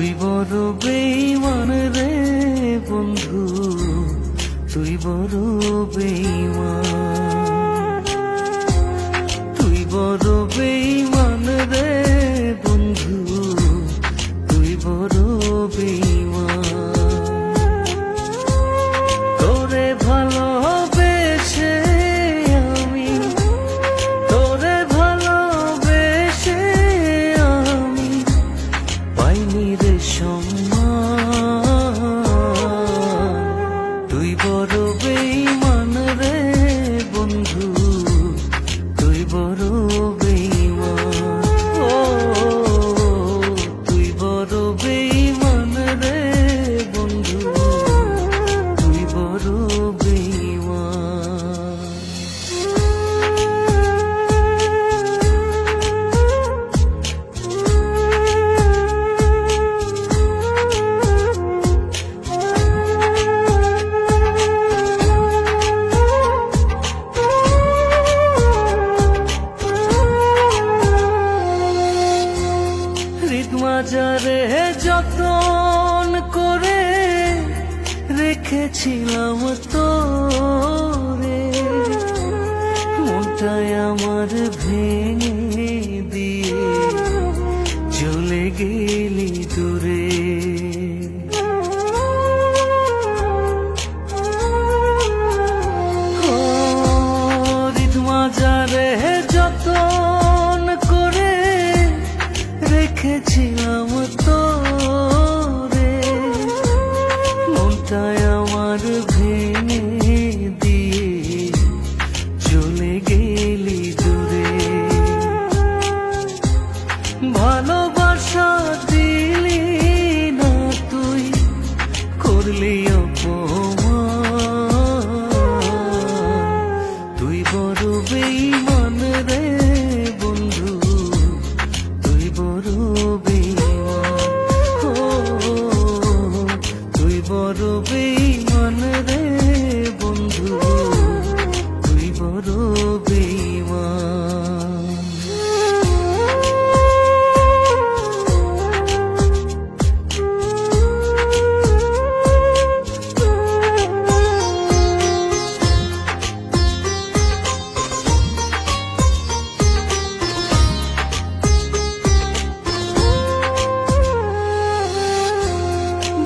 তুই বড় বেঈমান রে বন্ধু, তুই বড় বেঈমান, তুই বড় বেঈমান রে বন্ধু, তুই বড় বেঈমান। তোরে ভালোবেসে আমি, তোরে ভালোবেসে আমি পাইনি রে সম্মান। তুই বড় বেঈমান রে বন্ধু, তুই বড় বেঈমান। ও তুই বড় বেঈমান রে বন্ধু, তুই বড় বেঈমান। মাজারে যতন করে রেখেছিলাম তোরে, মনটায় আমার ভেঙে দিয়ে চলে গেলি দূরে। মাজারে যতন করে রেখেছিলাম তোরে, মনটায় আমার ভেঙে দিয়ে চলে গেলি দূরে। ভালোবাসা দিলি না তুই, করলি অপমান। তুই বড় বেঈমান রে বন্ধু, তুই বড় বেঈমান। ও তুই বড় বেঈমান রে বন্ধু, তুই বড় বেঈমান।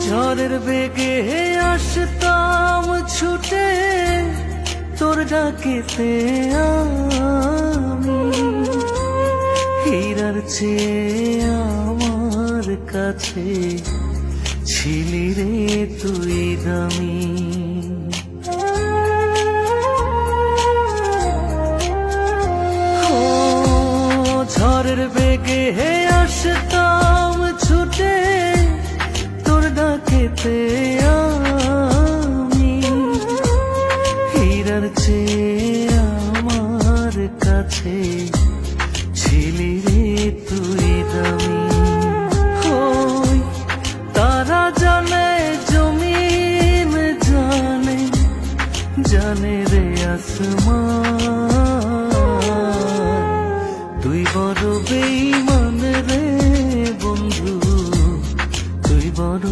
ঝড়ের বেগে আসতাম ছুটে তোর ডাকেতে আমি, হীরার চেয়ে আমার কাছে ছিলি রে তুই দামি। ঝড়ের বেগে আসতাম ছুটে তোর ডাকেতে আমি, হীরার চেয়ে আমার কাছে ছিলি রে তুই দামি। ওই তারা জানে জমিন জানে, জানে রে আসমান। তুই বড় বেঈমান রে বন্ধু, তুই বড়